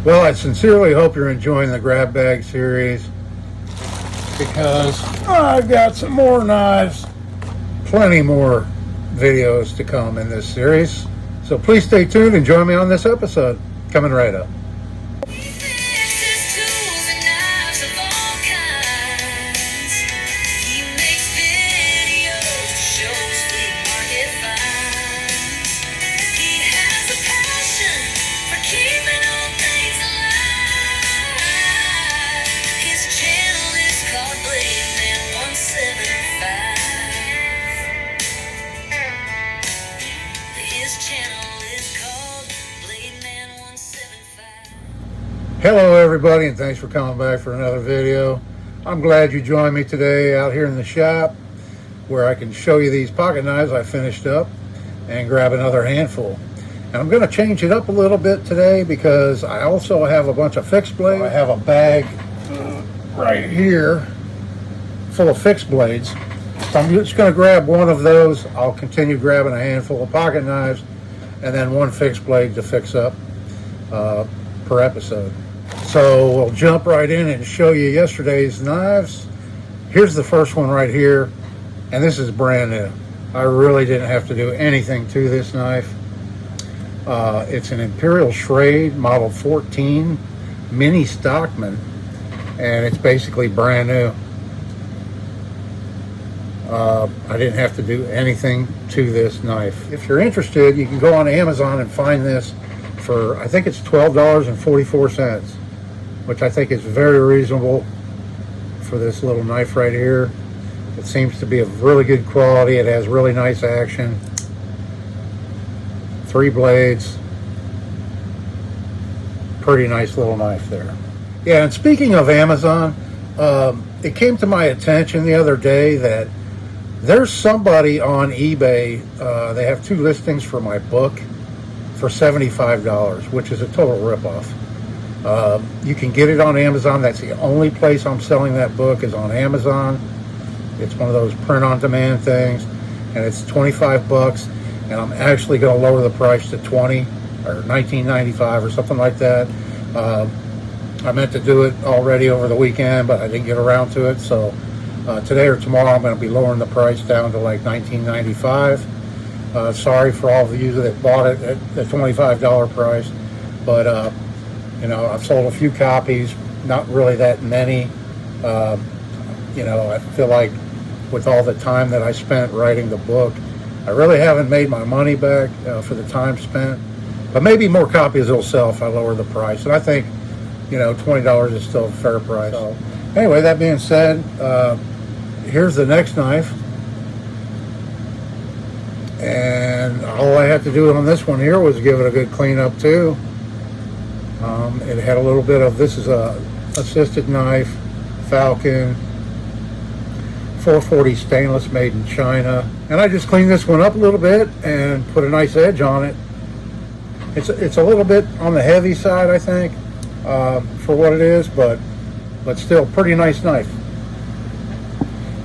Well, I sincerely hope you're enjoying the grab bag series because I've got some more knives, plenty more videos to come in this series. So please stay tuned and join me on this episode. Coming right up. Hello everybody, and thanks for coming back for another video. I'm glad you joined me today out here in the shop where I can show you these pocket knives I finished up and grab another handful. And I'm going to change it up a little bit today because I also have a bunch of fixed blades. I have a bag right here full of fixed blades. So I'm just going to grab one of those. I'll continue grabbing a handful of pocket knives and then one fixed blade to fix up per episode. So we'll jump right in and show you yesterday's knives. Here's the first one right here, and this is brand new. I really didn't have to do anything to this knife. It's an Imperial Schrade Model 14 Mini Stockman, and it's basically brand new. I didn't have to do anything to this knife. If you're interested, you can go on Amazon and find this for, I think it's $12.44, which I think is very reasonable for this little knife right here. It seems to be of really good quality. It has really nice action. 3 blades. Pretty nice little knife there. Yeah, and speaking of Amazon, it came to my attention the other day that there's somebody on eBay, they have 2 listings for my book for $75, which is a total ripoff. You can get it on Amazon. That's the only place I'm selling that book is on Amazon. It's one of those print-on-demand things, and it's $25. And I'm actually going to lower the price to $20 or $19.95 or something like that. I meant to do it already over the weekend, but I didn't get around to it. So today or tomorrow, I'm going to be lowering the price down to like $19.95. Sorry for all of you that bought it at the $25 price, but you know, I've sold a few copies, not really that many. You know, I feel like with all the time that I spent writing the book, I really haven't made my money back for the time spent. But maybe more copies will sell if I lower the price. And I think, you know, $20 is still a fair price. So anyway, that being said, here's the next knife. And all I had to do on this one here was give it a good clean up too. It had a little bit of, this is a assisted knife, Falcon 440 stainless, made in China. And I just cleaned this one up a little bit and put a nice edge on it. It's a little bit on the heavy side, I think, for what it is, but still pretty nice knife.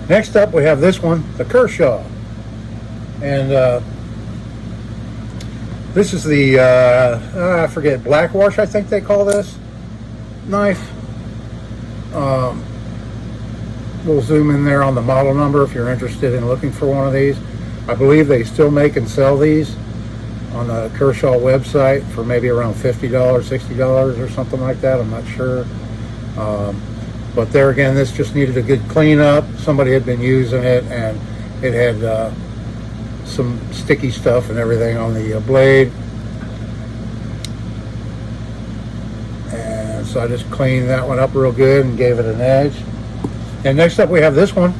Next up we have this one, the Kershaw. And this is the, I forget, Blackwash, I think they call this knife. We'll zoom in there on the model number if you're interested in looking for one of these. I believe they still make and sell these on the Kershaw website for maybe around $50, $60 or something like that. I'm not sure. But there again, this just needed a good cleanup. Somebody had been using it and it had some sticky stuff and everything on the blade, and so I just cleaned that one up real good and gave it an edge. And next up we have this one,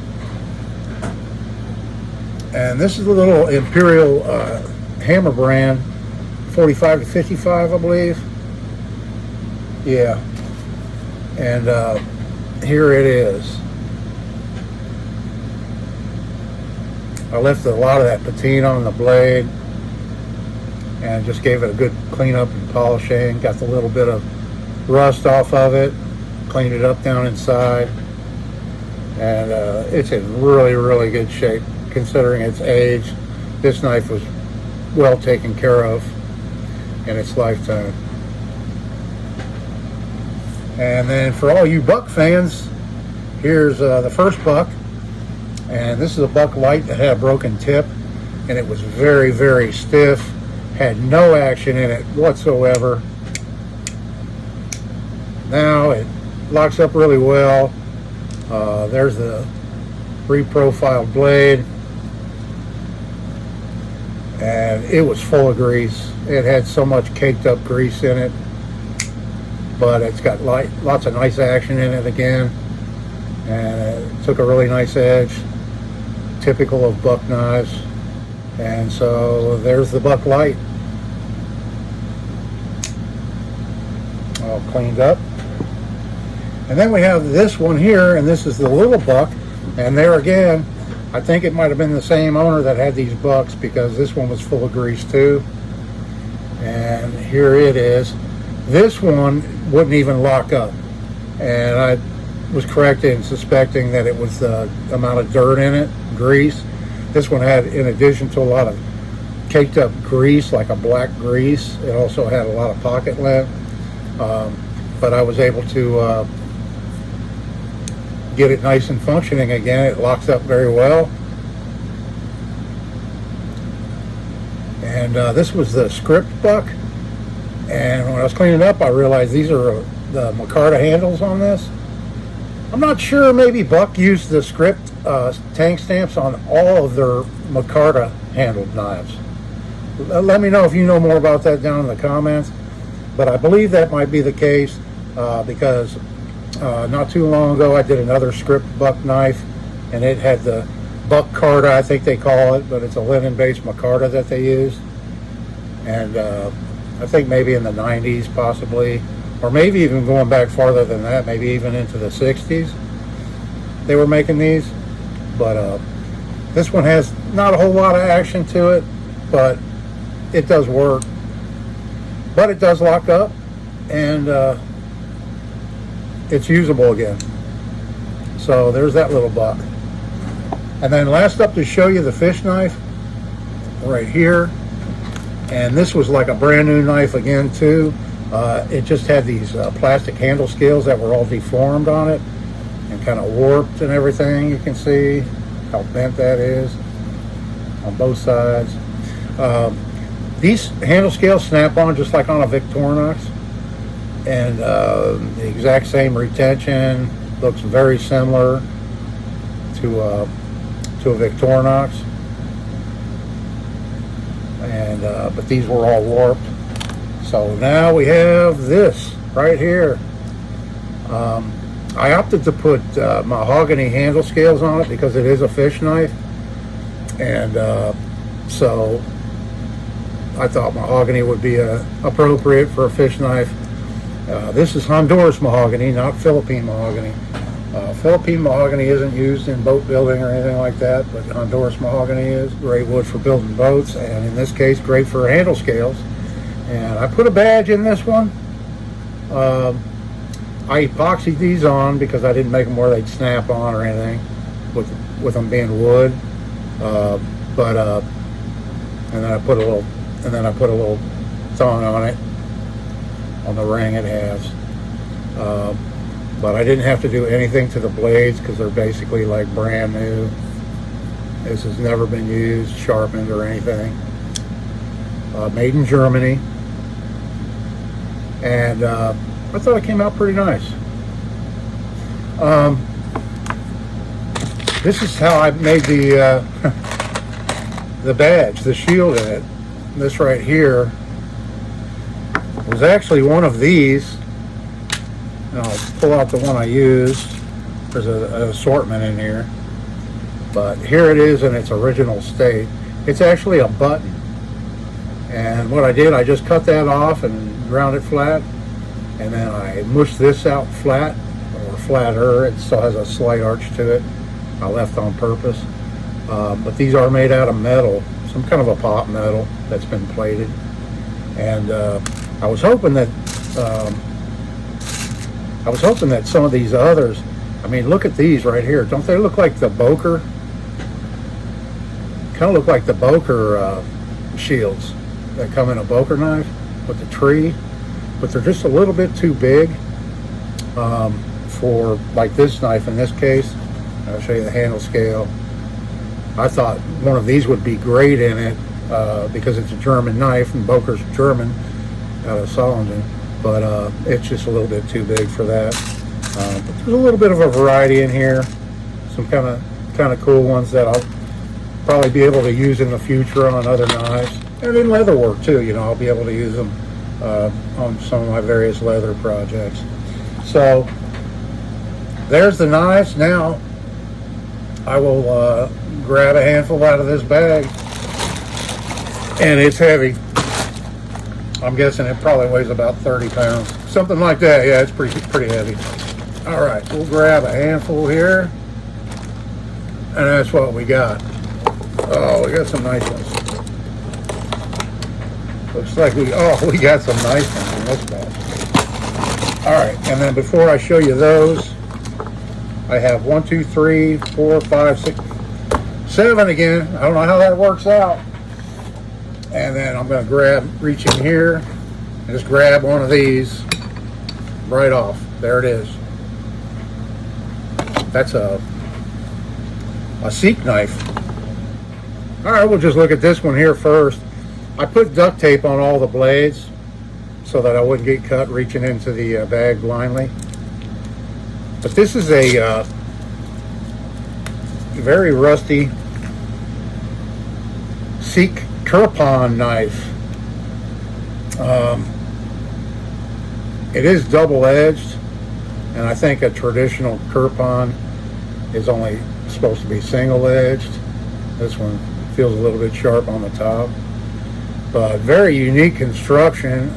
and this is a little Imperial Hammer brand 45 to 55, I believe. Yeah, and here it is. I left a lot of that patina on the blade and just gave it a good cleanup and polishing. Got the little bit of rust off of it, cleaned it up down inside, and it's in really, really good shape considering its age. This knife was well taken care of in its lifetime. And then for all you buck fans, here's the first buck. And this is a buck light that had a broken tip, and it was very, very stiff, had no action in it whatsoever. Now it locks up really well. There's the reprofiled blade, and it was full of grease. It had so much caked up grease in it, but it's got lots of nice action in it again, and it took a really nice edge, typical of buck knives. And so there's the buck light, all cleaned up. And then we have this one here, and this is the little buck. And there again, I think it might have been the same owner that had these bucks, because this one was full of grease too. And here it is. This one wouldn't even lock up, and I was correct in suspecting that it was the amount of dirt in it, grease. This one had, in addition to a lot of caked up grease, like a black grease, it also had a lot of pocket lint. But I was able to get it nice and functioning again. It locks up very well. And this was the script buck. And when I was cleaning up, I realized these are the micarta handles on this. I'm not sure, maybe Buck used the script tank stamps on all of their micarta handled knives. Let me know if you know more about that down in the comments. But I believe that might be the case, because not too long ago I did another script buck knife, and it had the buck carta, I think they call it, but it's a linen-based micarta that they use. And I think maybe in the 90s possibly, or maybe even going back farther than that, maybe even into the 60s, they were making these. But this one has not a whole lot of action to it, but it does work. But it does lock up, and it's usable again. So there's that little buck. And then last up to show you the fish knife right here. And this was like a brand new knife again too. It just had these plastic handle scales that were all deformed on it and kind of warped and everything. You can see how bent that is on both sides. These handle scales snap on just like on a Victorinox, and the exact same retention, looks very similar to a Victorinox. And but these were all warped. So now we have this right here. I opted to put mahogany handle scales on it because it is a fish knife, and so I thought mahogany would be appropriate for a fish knife. This is Honduras mahogany, not Philippine mahogany. Philippine mahogany isn't used in boat building or anything like that, but Honduras mahogany is. Great wood for building boats, and in this case, great for handle scales. And I put a badge in this one. I epoxied these on because I didn't make them where they'd snap on or anything, with them being wood. And then I put a little thong on it, on the ring it has. But I didn't have to do anything to the blades because they're basically like brand new. This has never been used, sharpened, or anything. Made in Germany. And I thought it came out pretty nice. This is how I made the the badge, the shield in it. This right here was actually one of these. And I'll pull out the one I used. There's an assortment in here. But here it is in its original state. It's actually a button. And what I did, I just cut that off and ground it flat. And then I mushed this out flat, or flatter. It still has a slight arch to it. I left on purpose. But these are made out of metal, some kind of a pot metal that's been plated. And I was hoping that some of these others, I mean, look at these right here. Don't they look like the Boker? Kind of look like the Boker shields that come in a Boker knife with the tree, but they're just a little bit too big. for like this knife in this case. I'll show you the handle scale. I thought one of these would be great in it because it's a German knife, and Boker's German out of Solingen, but it's just a little bit too big for that. But there's a little bit of a variety in here, some kind of cool ones that I'll probably be able to use in the future on other knives, and in leather work too. You know, I'll be able to use them on some of my various leather projects. So there's the knives. Now I will grab a handful out of this bag, and it's heavy. I'm guessing it probably weighs about 30 pounds, something like that. Yeah, it's pretty heavy. All right, we'll grab a handful here, and that's what we got. Oh, we got some nice ones. Looks like we got some nice ones in this bag. All right, and then before I show you those, I have 1, 2, 3, 4, 5, 6, 7 again. I don't know how that works out. And then I'm going to reach in here and just grab one of these right off. There it is. That's a Sikh knife. All right, we'll just look at this one here first. I put duct tape on all the blades so that I wouldn't get cut reaching into the bag blindly. But this is a very rusty Sikh Kirpan knife. It is double-edged, and I think a traditional Kirpan is only supposed to be single-edged. This one feels a little bit sharp on the top, but very unique construction.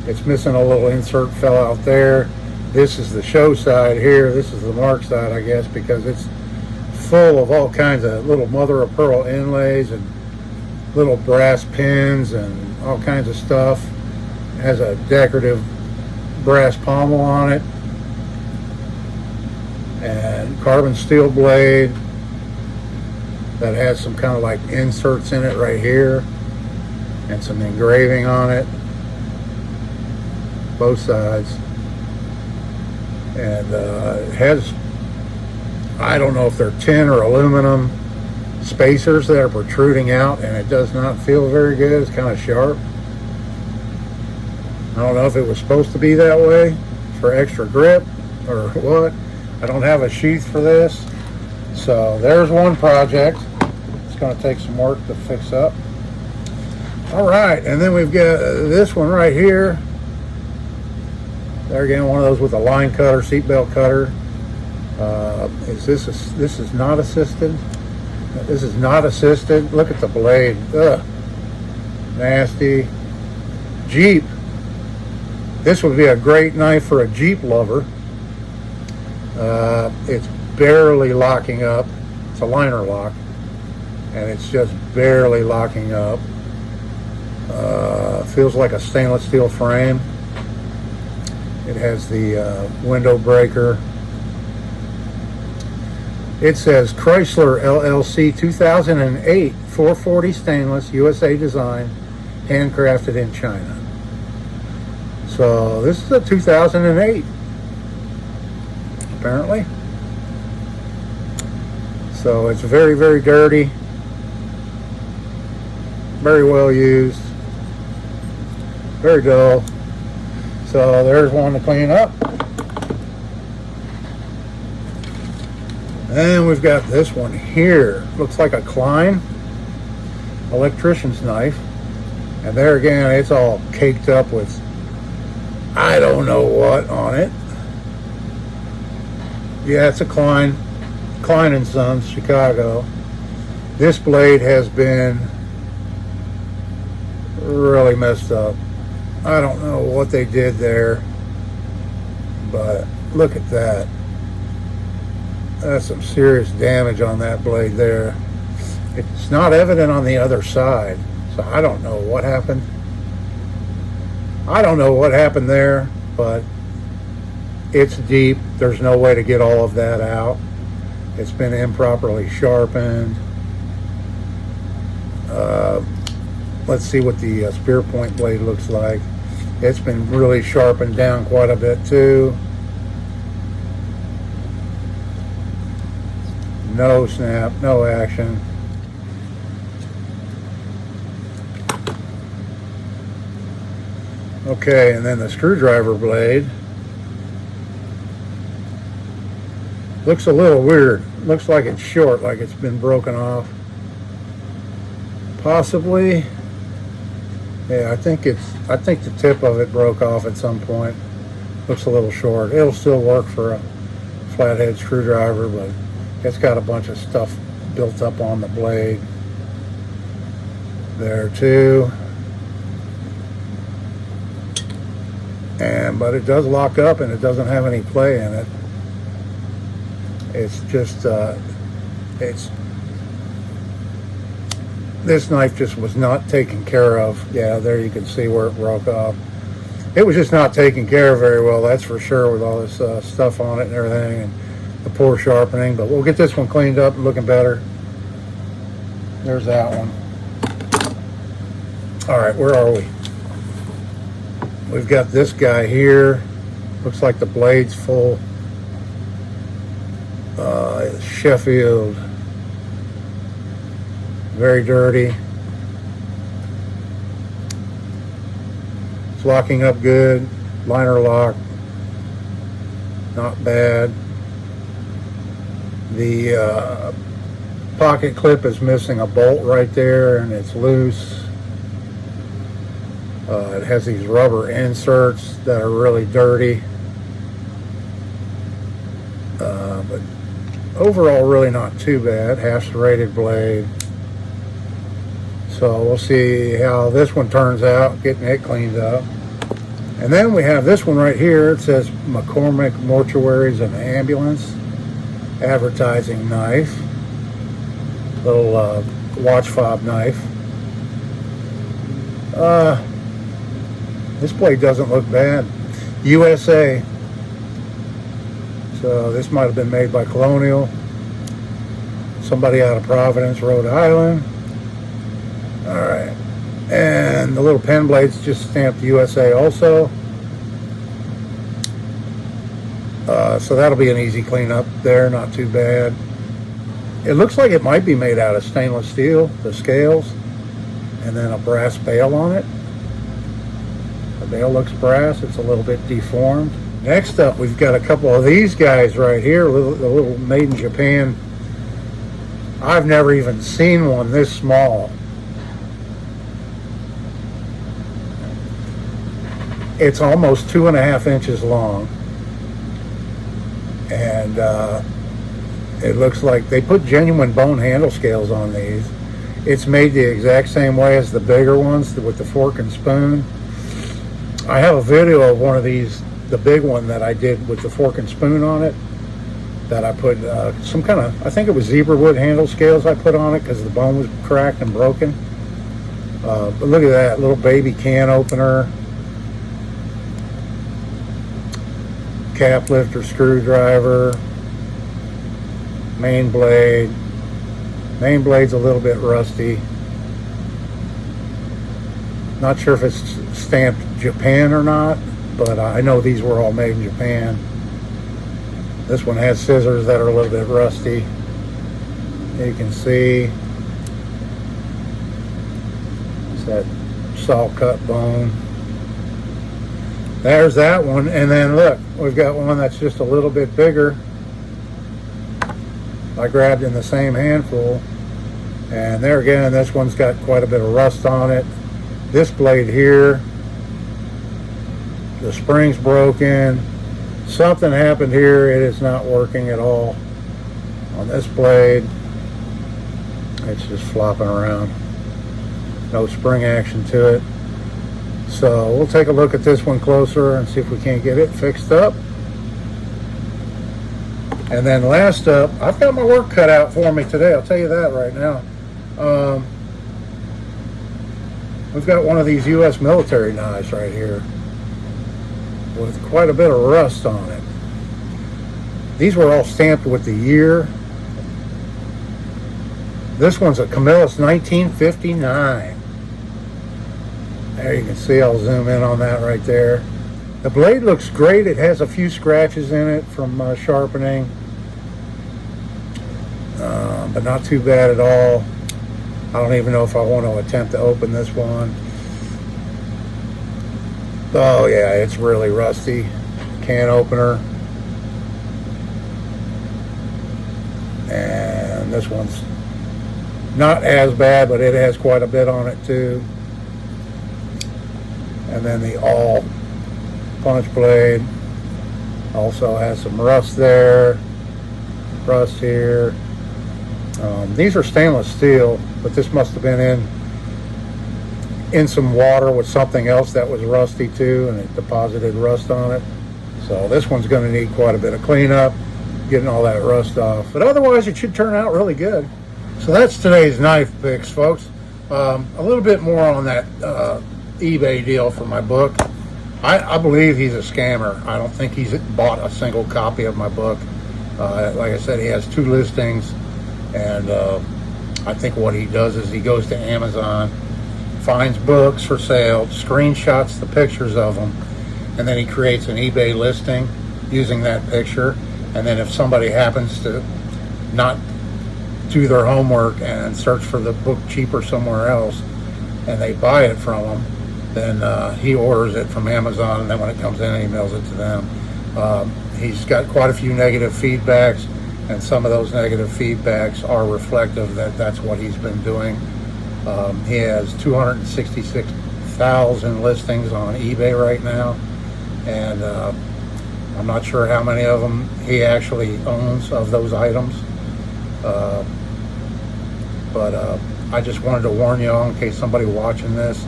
It's missing a little insert, fell out there. This is the show side here. This is the mark side, I guess, because it's full of all kinds of little mother of pearl inlays and little brass pins and all kinds of stuff. It has a decorative brass pommel on it and carbon steel blade that has some kind of like inserts in it right here and some engraving on it, both sides. And it has, I don't know if they're tin or aluminum spacers that are protruding out, and it does not feel very good. It's kind of sharp. I don't know if it was supposed to be that way for extra grip or what. I don't have a sheath for this. So there's one project. It's going to take some work to fix up. All right, and then we've got this one right here. There again, one of those with a line cutter, seatbelt cutter. This is not assisted. This is not assisted. Look at the blade. Ugh. Nasty. Jeep. This would be a great knife for a Jeep lover. It's barely locking up. It's a liner lock, and it's just barely locking up. Feels like a stainless steel frame. It has the window breaker. It says Chrysler LLC 2008 440 stainless, USA design, handcrafted in China. So this is a 2008, apparently. So it's very, very dirty, very well used, very dull. So there's one to clean up. And we've got this one here. Looks like a Klein electrician's knife. And there again, it's all caked up with I don't know what on it. Yeah, it's a Klein & Sons, Chicago. This blade has been really messed up. I don't know what they did there, but look at that. That's some serious damage on that blade there. It's not evident on the other side, so I don't know what happened. I don't know what happened there, but it's deep. There's no way to get all of that out. It's been improperly sharpened. Let's see what the spear point blade looks like. It's been really sharpened down quite a bit too. No snap, no action. Okay, and then the screwdriver blade looks a little weird. Looks like it's short, like it's been broken off. Possibly. Yeah, I think the tip of it broke off at some point. Looks a little short. It'll still work for a flathead screwdriver, but it's got a bunch of stuff built up on the blade there too. But it does lock up, and it doesn't have any play in it. It's just this knife just was not taken care of. Yeah, there you can see where it broke off. It was just not taken care of very well, that's for sure, with all this stuff on it and everything, and the poor sharpening. But we'll get this one cleaned up and looking better. There's that one. All right, where are we? We've got this guy here. Looks like the blade's full. Sheffield. Very dirty. It's locking up good. Liner lock. Not bad. The pocket clip is missing a bolt right there, and it's loose. It has these rubber inserts that are really dirty. But overall, really not too bad. Half serrated blade. So we'll see how this one turns out, getting it cleaned up. And then we have this one right here. It says McCormick Mortuaries and Ambulance advertising knife. Little watch fob knife. This blade doesn't look bad. USA. So this might have been made by Colonial. Somebody out of Providence, Rhode Island. All right. And the little pen blade's just stamped USA also. So that'll be an easy cleanup there, not too bad. It looks like it might be made out of stainless steel, the scales, and then a brass bail on it. The bail looks brass, it's a little bit deformed. Next up, we've got a couple of these guys right here, the little made in Japan. I've never even seen one this small. It's almost 2.5 inches long. And it looks like they put genuine bone handle scales on these. It's made the exact same way as the bigger ones with the fork and spoon. I have a video of one of these, the big one that I did with the fork and spoon on it, that I put some kind of, I think it was zebra wood handle scales I put on it because the bone was cracked and broken. But look at that little baby can opener. Cap lifter screwdriver, main blade. Main blade's a little bit rusty. Not sure if it's stamped Japan or not, but I know these were all made in Japan. This one has scissors that are a little bit rusty. You can see it's that saw cut bone. There's that one, and then look, we've got one that's just a little bit bigger. I grabbed in the same handful, and there again, this one's got quite a bit of rust on it. This blade here, the spring's broken. Something happened here. It is not working at all on this blade. It's just flopping around. No spring action to it. So we'll take a look at this one closer and see if we can't get it fixed up. And then last up, I've got my work cut out for me today, I'll tell you that right now. We've got one of these U.S. military knives right here with quite a bit of rust on it. These were all stamped with the year. This one's a Camillus 1959. There you can see, I'll zoom in on that right there. The blade looks great. It has a few scratches in it from sharpening, but not too bad at all. I don't even know if I want to attempt to open this one. Oh yeah, it's really rusty. Can opener. And this one's not as bad, but it has quite a bit on it too. And then the all punch blade also has some rust there, rust here. These are stainless steel, but this must have been in some water with something else that was rusty too, and it deposited rust on it. So this one's going to need quite a bit of cleanup, getting all that rust off. But otherwise, it should turn out really good. So that's today's knife picks, folks. A little bit more on that eBay deal for my book. I believe he's a scammer. I don't think he's bought a single copy of my book. Like I said, he has 2 listings, and I think what he does is he goes to Amazon, finds books for sale, screenshots the pictures of them, and then he creates an eBay listing using that picture. And then if somebody happens to not do their homework and search for the book cheaper somewhere else, and they buy it from him, then he orders it from Amazon, and then when it comes in, he mails it to them. He's got quite a few negative feedbacks, and some of those negative feedbacks are reflective that that's what he's been doing. He has 266,000 listings on eBay right now, and I'm not sure how many of them he actually owns of those items. But I just wanted to warn you all in case somebody watching this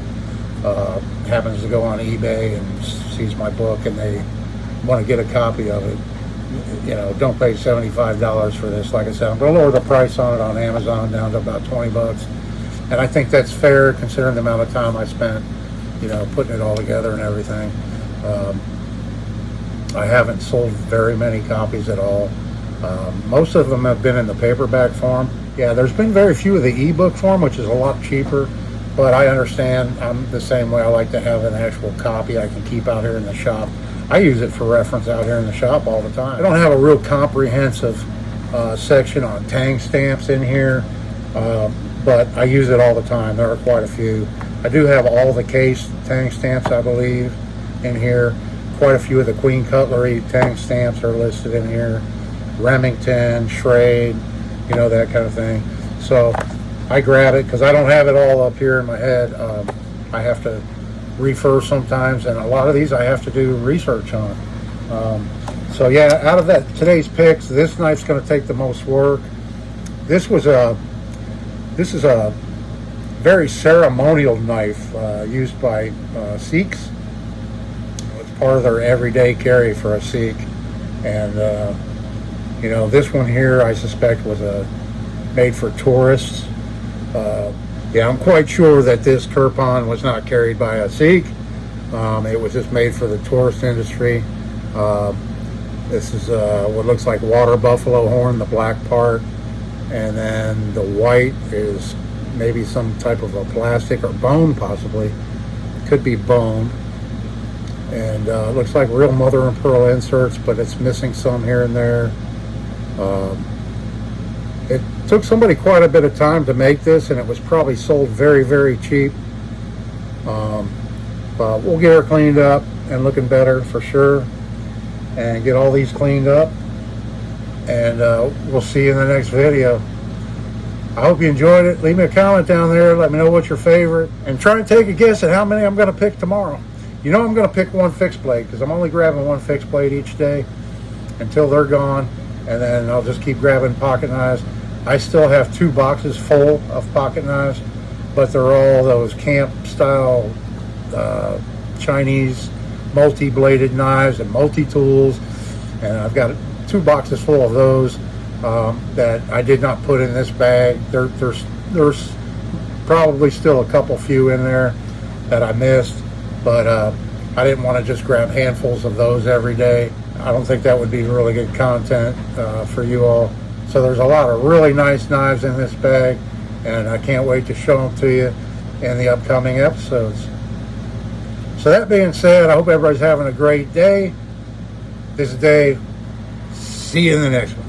happens to go on eBay and sees my book and they want to get a copy of it. You know, don't pay $75 for this. Like I said, I'm going to lower the price on it on Amazon down to about 20 bucks. And I think that's fair considering the amount of time I spent, you know, putting it all together and everything. I haven't sold very many copies at all. Most of them have been in the paperback form. Yeah, there's been very few of the ebook form, which is a lot cheaper, but I understand. I'm the same way. I like to have an actual copy I can keep out here in the shop. I use it for reference out here in the shop all the time. I don't have a real comprehensive section on tang stamps in here, but I use it all the time. There are quite a few. I do have all the case tang stamps, I believe, in here. Quite a few of the Queen Cutlery tang stamps are listed in here. Remington, Schrade, you know, that kind of thing. So I grab it because I don't have it all up here in my head. I have to refer sometimes, and a lot of these I have to do research on. So yeah, out of that today's picks, this knife's going to take the most work. This is a very ceremonial knife used by Sikhs. It's part of their everyday carry for a Sikh, and you know, this one here I suspect was made for tourists. Yeah, I'm quite sure that this Kirpan was not carried by a Sikh. It was just made for the tourist industry. This is what looks like water buffalo horn, the black part, and then the white is maybe some type of a plastic or bone, possibly. Could be bone. And it looks like real mother and pearl inserts, but it's missing some here and there. It took somebody quite a bit of time to make this, and it was probably sold very, very cheap. But we'll get her cleaned up and looking better for sure, and get all these cleaned up, and we'll see you in the next video. I hope you enjoyed it. Leave me a comment down there. Let me know what's your favorite, and try and take a guess at how many I'm going to pick tomorrow. You know I'm going to pick one fixed blade because I'm only grabbing one fixed blade each day until they're gone, and then I'll just keep grabbing pocket knives. I still have 2 boxes full of pocket knives, but they're all those camp style Chinese multi-bladed knives and multi-tools, and I've got 2 boxes full of those that I did not put in this bag. There's probably still a couple few in there that I missed, but I didn't want to just grab handfuls of those every day. I don't think that would be really good content for you all. So there's a lot of really nice knives in this bag, and I can't wait to show them to you in the upcoming episodes. So that being said, I hope everybody's having a great day. This is Dave. See you in the next one.